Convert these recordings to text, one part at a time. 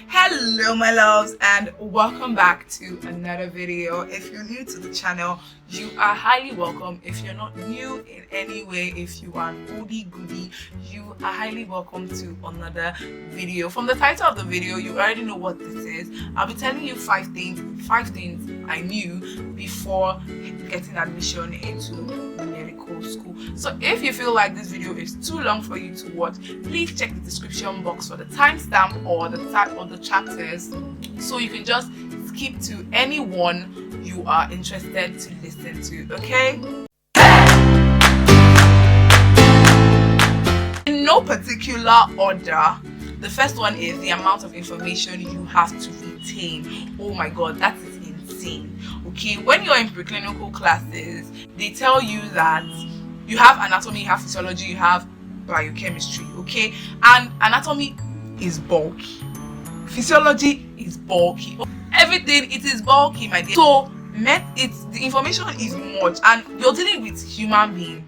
Hello my loves, and welcome back to another video. If you're new to the channel, you are highly welcome. If you're not new in any way, if you are an oldie goodie, you are highly welcome to another video. From the title of the video, you already know what this is. I'll be telling you five things I knew before getting admission into medical school. So if you feel like this video is too long for you to watch, please check the description box for the timestamp or the type of the chapters, so you can just skip to any one you are interested to listen to. Okay, in no particular order, the first one is the amount of information you have to retain. Oh my god, that is insane. Okay, when you're in preclinical classes, they tell you that you have anatomy, you have physiology, you have biochemistry. Okay, and anatomy is bulky, physiology is bulky, everything, it is bulky, my dear. So the information is much, and you're dealing with human being,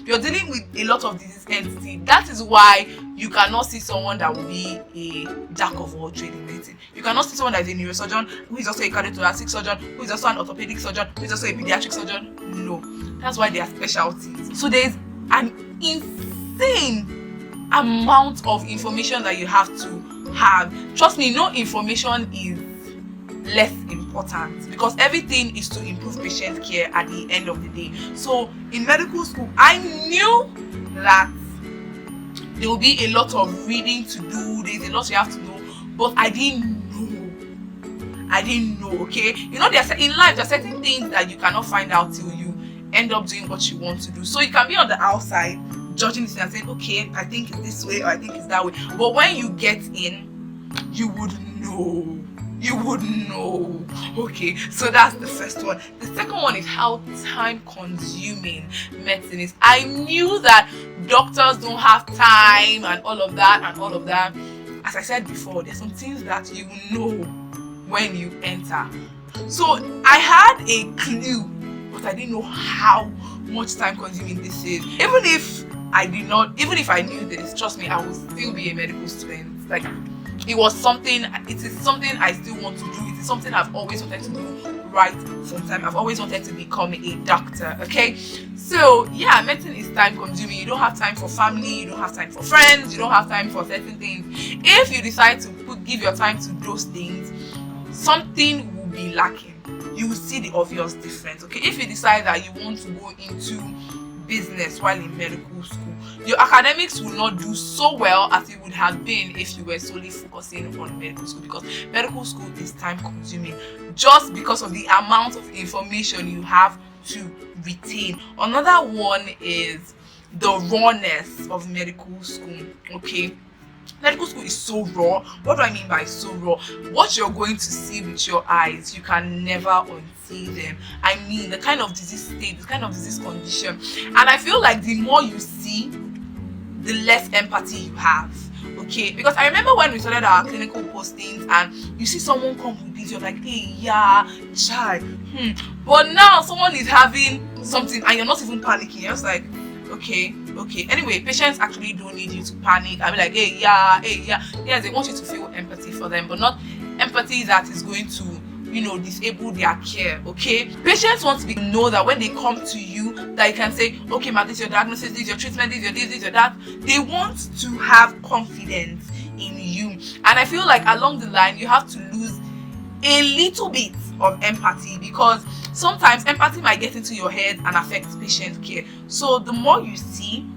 you're dealing with a lot of disease entity. That is why you cannot see someone that will be a jack of all trades in medicine. You cannot see someone that is a neurosurgeon who is also a cardiothoracic surgeon, who is also an orthopedic surgeon, who is also a pediatric surgeon. No, that's why they are specialties. So there's an insane amount of information that you have to have. Trust me, no information is less important, because everything is to improve patient care at the end of the day. So in medical school, I knew that there will be a lot of reading to do, there's a lot you have to know, but I didn't know. Okay, you know, in life there are certain things that you cannot find out till you end up doing what you want to do. So you can be on the outside judging this and saying, okay, I think it's this way or I think it's that way, but when you get in, you would know. Okay, so that's the first one. The second one is how time consuming medicine is. I knew that doctors don't have time and all of that. As I said before, there's some things that you know when you enter. So I had a clue, but I didn't know how much time consuming this is. Even if I knew this, trust me, I would still be a medical student. Like, it is something I still want to do. It is something I've always wanted to do right from time. I've always wanted to become a doctor. Okay, so yeah, medicine is time consuming. You don't have time for family, you don't have time for friends, you don't have time for certain things. If you decide to give your time to those things, something will be lacking. You will see the obvious difference. Okay, if you decide that you want to go into business while in medical school, your academics will not do so well as it would have been if you were solely focusing on medical school, because medical school is time consuming just because of the amount of information you have to retain. Another one is the rawness of medical school. Okay, medical school is so raw. What do I mean by so raw? What you're going to see with your eyes, you can never unsee them. I mean, the kind of disease state, the kind of disease condition. And I feel like the more you see, the less empathy you have. Okay, because I remember when we started our clinical postings and you see someone come with this, you're like, hey, yeah, child. But now someone is having something and you're not even panicking. You're just like, okay. Anyway, patients actually don't need you to panic. I mean, like, hey, yeah. Yes, they want you to feel empathy for them, but not empathy that is going to, disable their care. Okay, patients want to know that when they come to you, that you can say, okay, ma, this is your diagnosis, this is your treatment, this is your this is your that. They want to have confidence in you, and I feel like along the line you have to lose a little bit of empathy, because sometimes empathy might get into your head and affect patient care. So the more you see,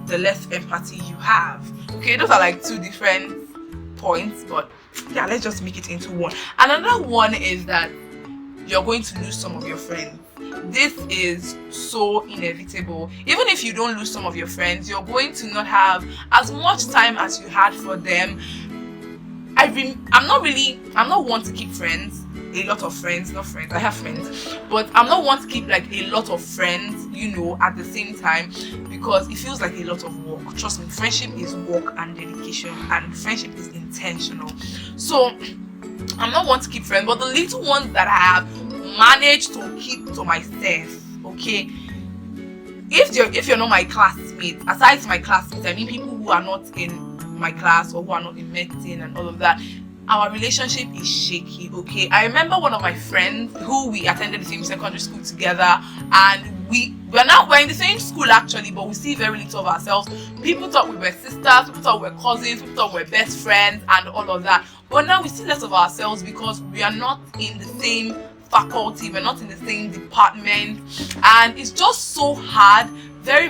the less empathy you have. Okay, those are like two different points, but yeah, let's just make it into one. Another one is that you're going to lose some of your friends. This is so inevitable. Even if you don't lose some of your friends, you're going to not have as much time as you had for them. I'm not one to keep friends, a lot of friends, not friends, I have friends, but I'm not one to keep like a lot of friends, at the same time, because it feels like a lot of work. Trust me, friendship is work and dedication, and friendship is intentional. So I'm not one to keep friends, but the little ones that I have managed to keep to myself. Okay, if you're not my classmates, aside my classmates, I mean people who are not in my class or who are not in medicine and all of that, our relationship is shaky. Okay, I remember one of my friends who we attended the same secondary school together, and we're in the same school actually, but we see very little of ourselves. People thought we were sisters, people thought we were cousins, people thought we were best friends and all of that. But now we see less of ourselves because we are not in the same faculty, we're not in the same department, and it's just so hard, very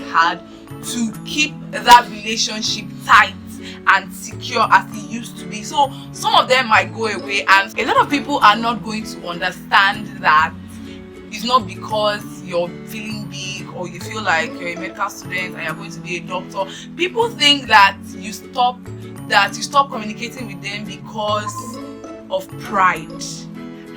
hard to keep that relationship tight and secure as it used to be. So some of them might go away, and a lot of people are not going to understand that it's not because you're feeling big or you feel like you're a medical student and you're going to be a doctor. People think that you stop communicating with them because of pride.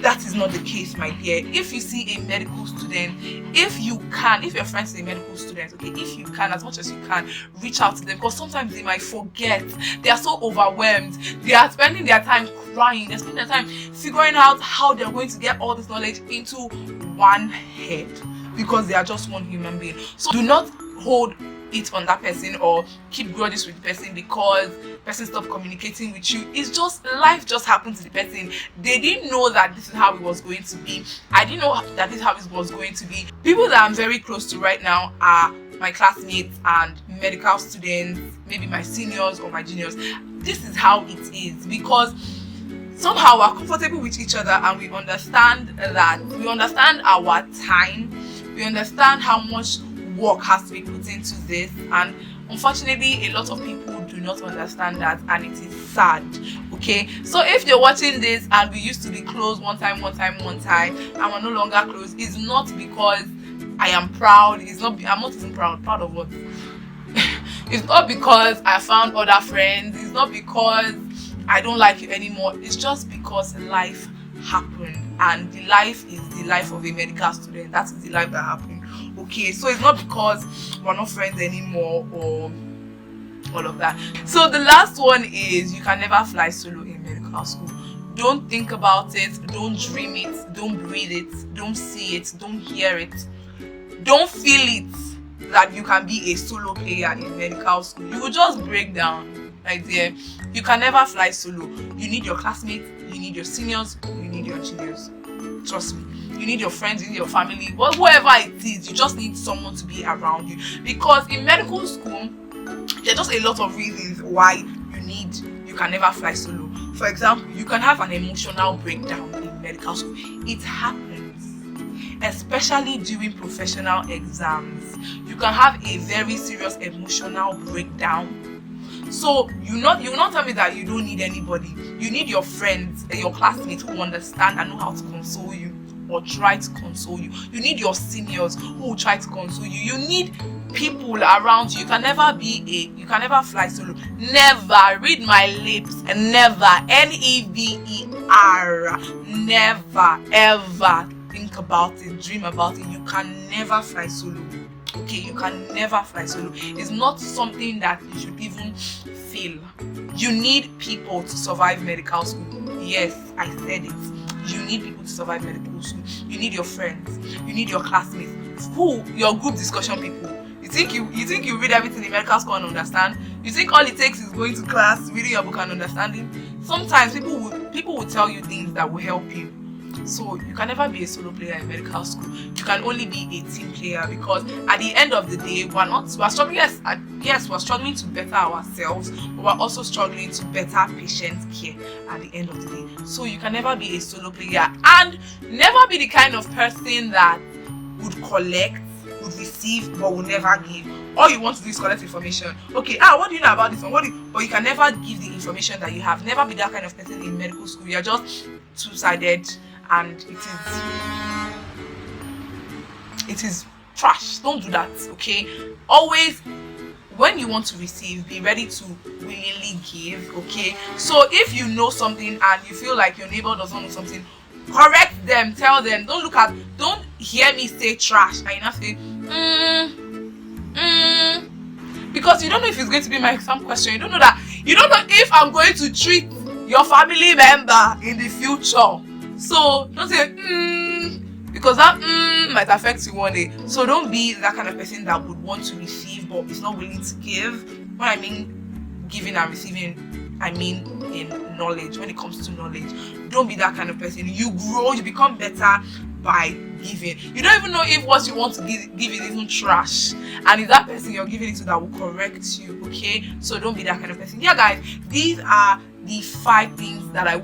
That is not the case, my dear. If you see a medical student, if your friend is a medical student, okay, if you can, as much as you can, reach out to them, because sometimes they might forget. They are so overwhelmed. They are spending their time crying. They're spending their time figuring out how they're going to get all this knowledge into one head, because they are just one human being. So do not hold it on that person or keep grudges with the person because the person stopped communicating with you. It's just life just happened to the person. They didn't know that this is how it was going to be. I didn't know that this is how it was going to be. People that I'm very close to right now are my classmates and medical students, maybe my seniors or my juniors. This is how it is because somehow we're comfortable with each other, and we understand our time, we understand how much work has to be put into this, and unfortunately a lot of people do not understand that, and it is sad. Okay, so if you're watching this and we used to be close one time and we're no longer close, it's not because I am proud. I'm not even proud of what? It's not because I found other friends, it's not because I don't like you anymore. It's just because life happened, and the life is the life of a medical student. That is the life that happened. Okay, so it's not because we're not friends anymore or all of that. So the last one is you can never fly solo in medical school. Don't think about it, don't dream it, don't breathe it, don't see it, don't hear it, don't feel it that you can be a solo player in medical school. You will just break down, my dear. You can never fly solo. You need your classmates, you need your seniors, you need your juniors. Trust me. You need your friends, you need your family, whoever it is. You just need someone to be around you, because in medical school there are just a lot of reasons why you can never fly solo. For example, you can have an emotional breakdown in medical school. It happens, especially during professional exams. You can have a very serious emotional breakdown. So you will not tell me that you don't need anybody. You need your friends and your classmates who understand and know how to console you or try to console you. You need your seniors who will try to console you. You need people around you. You can never fly solo. Never, read my lips, and never, never, never ever think about it, dream about it. You can never fly solo. Okay, you can never fly solo. It's not something that you should even feel. You need people to survive medical school. Yes, I said it. You need people to survive medical school. You need your friends. You need your classmates. Your group discussion people. You think you read everything in medical school and understand? You think all it takes is going to class, reading your book and understanding? Sometimes people will tell you things that will help you. So you can never be a solo player in medical school. You can only be a team player, because at the end of the day, we're struggling. Yes, we're struggling to better ourselves, but we're also struggling to better patient care at the end of the day. So you can never be a solo player, and never be the kind of person that would collect, would receive, but will never give. All you want to do is collect information. Okay, what do you know about this one? But you can never give the information that you have. Never be that kind of person in medical school. You're just two-sided, and it is trash. Don't do that. Okay, always when you want to receive, be ready to willingly give. Okay, so if you know something and you feel like your neighbor doesn't know something, correct them, tell them. Don't hear me say trash and you not say because you don't know if it's going to be my exam question. You don't know if I'm going to treat your family member in the future. So don't say because that might affect you one day. So don't be that kind of person that would want to receive but is not willing to give. When I mean giving and receiving, I mean in knowledge. When it comes to knowledge, don't be that kind of person. You grow, you become better by giving. You don't even know if what you want to give is even trash, and it's that person you're giving it to that will correct you. Okay, so don't be that kind of person. Yeah, guys, these are the 5 things that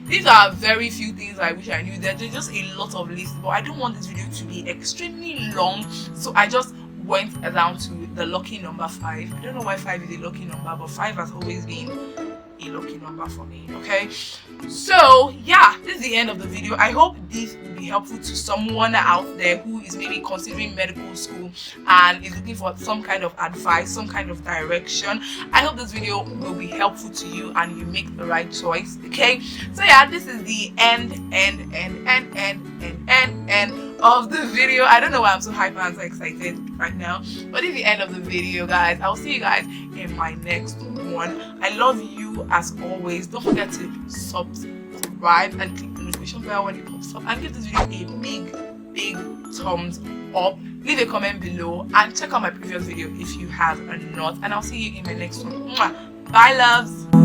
these are very few things I wish I knew. There's just a lot of lists, but I don't want this video to be extremely long, so I just went down to the lucky number 5. I don't know why 5 is a lucky number, but 5 has always been a lucky number for me. Okay, so yeah, this is the end of the video. I hope this will be helpful to someone out there who is maybe considering medical school and is looking for some kind of advice, some kind of direction. I hope this video will be helpful to you and you make the right choice. Okay, so yeah, this is the end of the video. I don't know why I'm so hyper and so excited right now, but this is the end of the video, guys. I'll see you guys in my next one. I love you as always. Don't forget to subscribe and click the notification bell when it pops up, and give this video a big thumbs up. Leave a comment below and check out my previous video if you have or not, and I'll see you in my next one. Bye, loves.